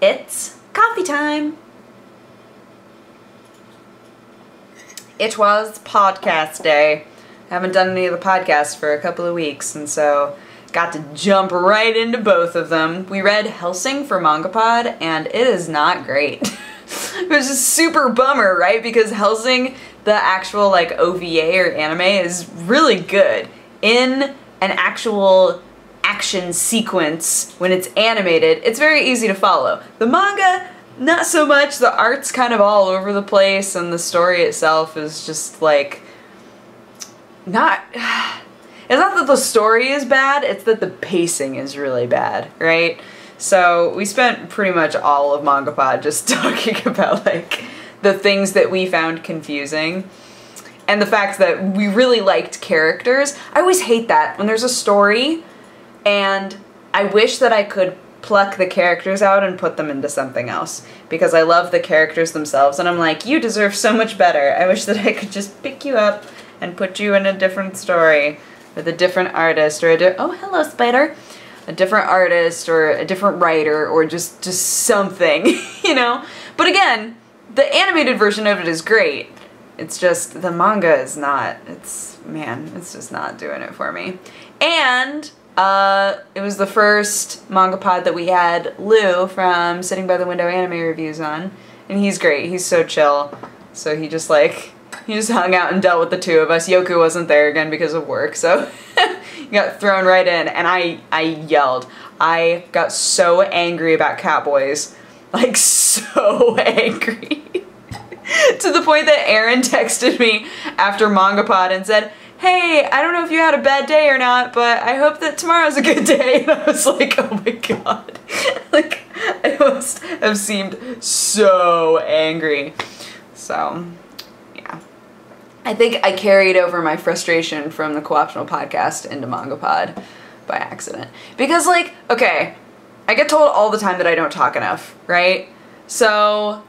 It's coffee time. It was podcast day. I haven't done any of the podcasts for a couple of weeks, and so got to jump right into both of them. We read Hellsing for MangaPod, and it is not great. It was just super bummer, right? Because Hellsing, the actual like OVA or anime, is really good. In an actual action sequence, when it's animated, it's very easy to follow. The manga, not so much. The art's kind of all over the place, and the story itself is just like not... It's not that the story is bad, it's that the pacing is really bad, right? So we spent pretty much all of MangaPod just talking about like the things that we found confusing and the fact that we really liked characters. I always hate that when there's a story and I wish that I could pluck the characters out and put them into something else, because I love the characters themselves and I'm like, you deserve so much better. I wish that I could just pick you up and put you in a different story with a different artist, or oh, hello, spider. A different artist, or a different writer, or just something, you know? But again, the animated version of it is great. It's just, the manga is not. It's just not doing it for me. And it was the first MangaPod that we had Lou from Sitting by the Window Anime Reviews on, and he's great. He's so chill. So he just hung out and dealt with the two of us. Yoku wasn't there again because of work, so he got thrown right in, and I yelled. I got so angry about Catboys. Like, so angry. To the point that Aaron texted me after MangaPod and said, hey, I don't know if you had a bad day or not, but I hope that tomorrow's a good day. And I was like, oh my god. Like, I must have seemed so angry. So... I think I carried over my frustration from the Co-optional podcast into MangaPod by accident. Because, like, okay, I get told all the time that I don't talk enough, right? So,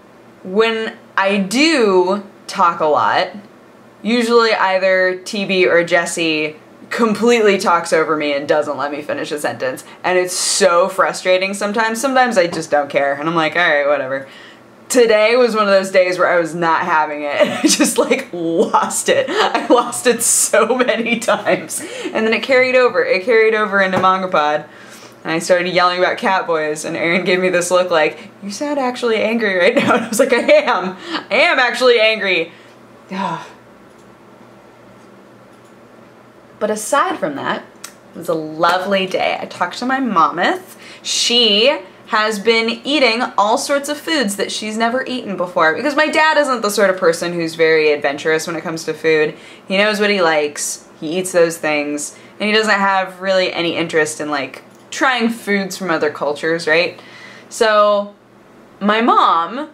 when I do talk a lot, usually either TB or Jesse completely talks over me and doesn't let me finish a sentence. And it's so frustrating sometimes. Sometimes I just don't care, and I'm like, alright, whatever. Today was one of those days where I was not having it. I just like lost it. I lost it so many times. And then it carried over. It carried over into MangaPod. And I started yelling about Catboys, and Aaron gave me this look like, you sound actually angry right now. And I was like, I am actually angry. But aside from that, it was a lovely day. I talked to my mammoth. She has been eating all sorts of foods that she's never eaten before, because my dad isn't the sort of person who's very adventurous when it comes to food. He knows what he likes, he eats those things, and he doesn't have really any interest in like trying foods from other cultures, right? So my mom,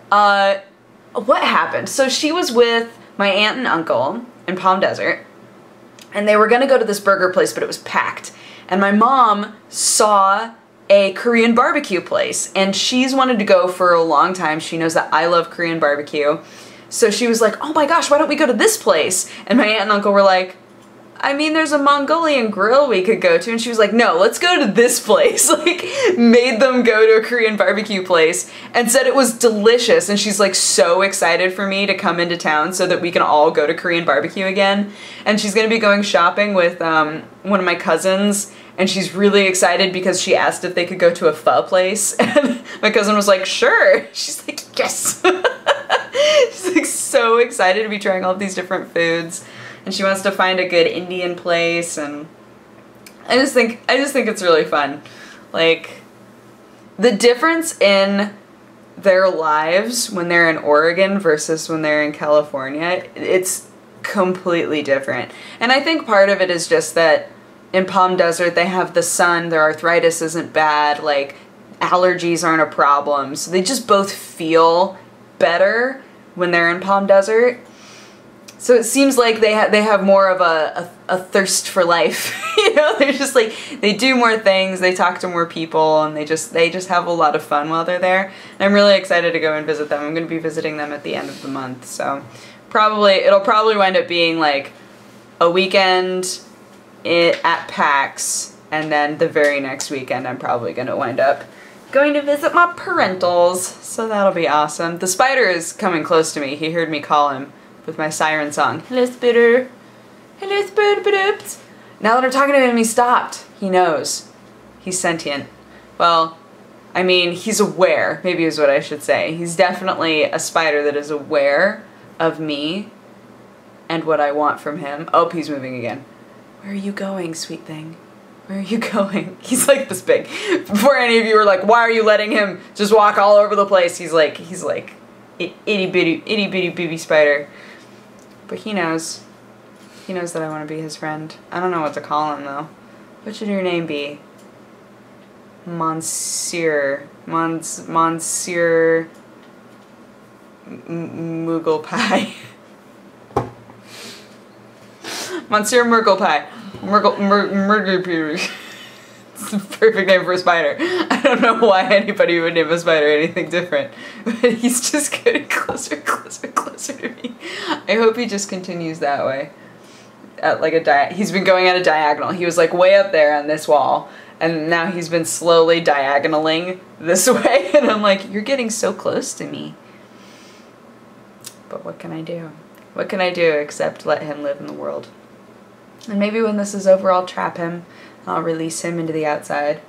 what happened? So she was with my aunt and uncle in Palm Desert, and they were gonna go to this burger place, but it was packed. And my mom saw a Korean barbecue place, and she's wanted to go for a long time. She knows that I love Korean barbecue. So she was like, oh my gosh, why don't we go to this place? And my aunt and uncle were like, I mean, there's a Mongolian grill we could go to. And she was like, no, let's go to this place. Like, made them go to a Korean barbecue place and said it was delicious. And she's like so excited for me to come into town so that we can all go to Korean barbecue again. And she's gonna be going shopping with one of my cousins, and she's really excited because she asked if they could go to a pho place. And my cousin was like, sure. She's like, yes. She's like so excited to be trying all of these different foods. And she wants to find a good Indian place, and I just think it's really fun. Like, the difference in their lives when they're in Oregon versus when they're in California, it's completely different. And I think part of it is just that in Palm Desert they have the sun, their arthritis isn't bad, like allergies aren't a problem, so they just both feel better when they're in Palm Desert. So it seems like they have more of a thirst for life, you know? They're just like, they do more things, they talk to more people, and they just have a lot of fun while they're there. And I'm really excited to go and visit them. I'm going to be visiting them at the end of the month, so it'll probably wind up being like a weekend at PAX, and then the very next weekend I'm probably going to wind up going to visit my parentals, so that'll be awesome. The spider is coming close to me. He heard me call him with my siren song. Hello, spider. Hello, spider. Now that I'm talking to him, he stopped. He knows. He's sentient. Well, I mean, he's aware, maybe is what I should say. He's definitely a spider that is aware of me and what I want from him. Oh, he's moving again. Where are you going, sweet thing? Where are you going? He's like this big. Before any of you were like, why are you letting him just walk all over the place? He's like itty bitty baby spider. But he knows. He knows that I want to be his friend. I don't know what to call him though. What should your name be? Monsieur Moogle Pie. Monsieur Murgle Pie. Murgle. It's the perfect name for a spider. I don't know why anybody would name a spider anything different, but he's just getting closer to me. I hope he just continues that way. At like he's been going at a diagonal. He was like way up there on this wall, and now he's been slowly diagonaling this way, and I'm like, you're getting so close to me. But what can I do? What can I do except let him live in the world? And maybe when this is over, I'll trap him. I'll release him into the outside.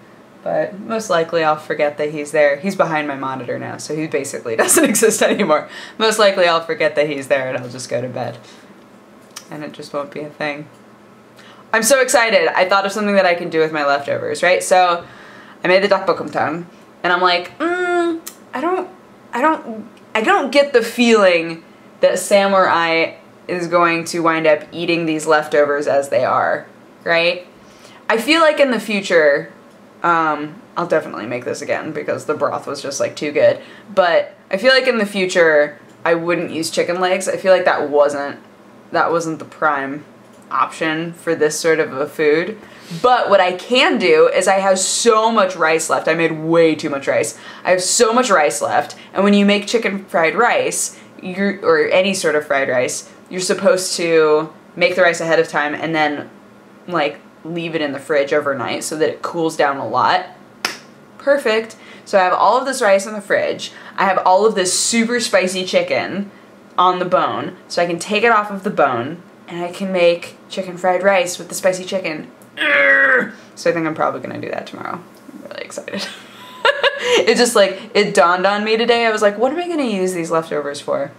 But most likely I'll forget that he's there. He's behind my monitor now, so he basically doesn't exist anymore. Most likely I'll forget that he's there and I'll just go to bed. And it just won't be a thing. I'm so excited. I thought of something that I can do with my leftovers, right? So I made the dakbokumtang, and I'm like, I don't get the feeling that Samurai is going to wind up eating these leftovers as they are, right? I feel like in the future, I'll definitely make this again because the broth was just like too good, but I feel like in the future I wouldn't use chicken legs. I feel like that wasn't the prime option for this sort of a food. But what I can do is I have so much rice left. I made way too much rice. I have so much rice left, and when you make chicken fried rice, or any sort of fried rice, you're supposed to make the rice ahead of time and then like leave it in the fridge overnight so that it cools down a lot. Perfect. So I have all of this rice in the fridge. I have all of this super spicy chicken on the bone, so I can take it off of the bone and I can make chicken fried rice with the spicy chicken. So I think I'm probably gonna do that tomorrow. I'm really excited. It just like, it dawned on me today. I was like, what am I gonna use these leftovers for?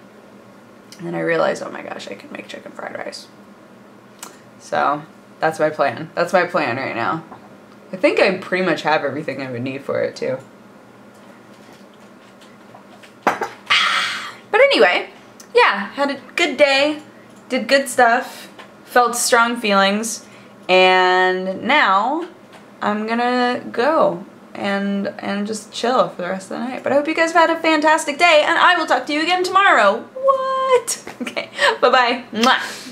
And then I realized, oh my gosh, I can make chicken fried rice. So that's my plan. That's my plan right now. I think I pretty much have everything I would need for it too. But anyway, yeah, had a good day, did good stuff, felt strong feelings, and now I'm gonna go and just chill for the rest of the night. But I hope you guys have had a fantastic day, and I will talk to you again tomorrow. What? Okay, bye-bye. Mwah.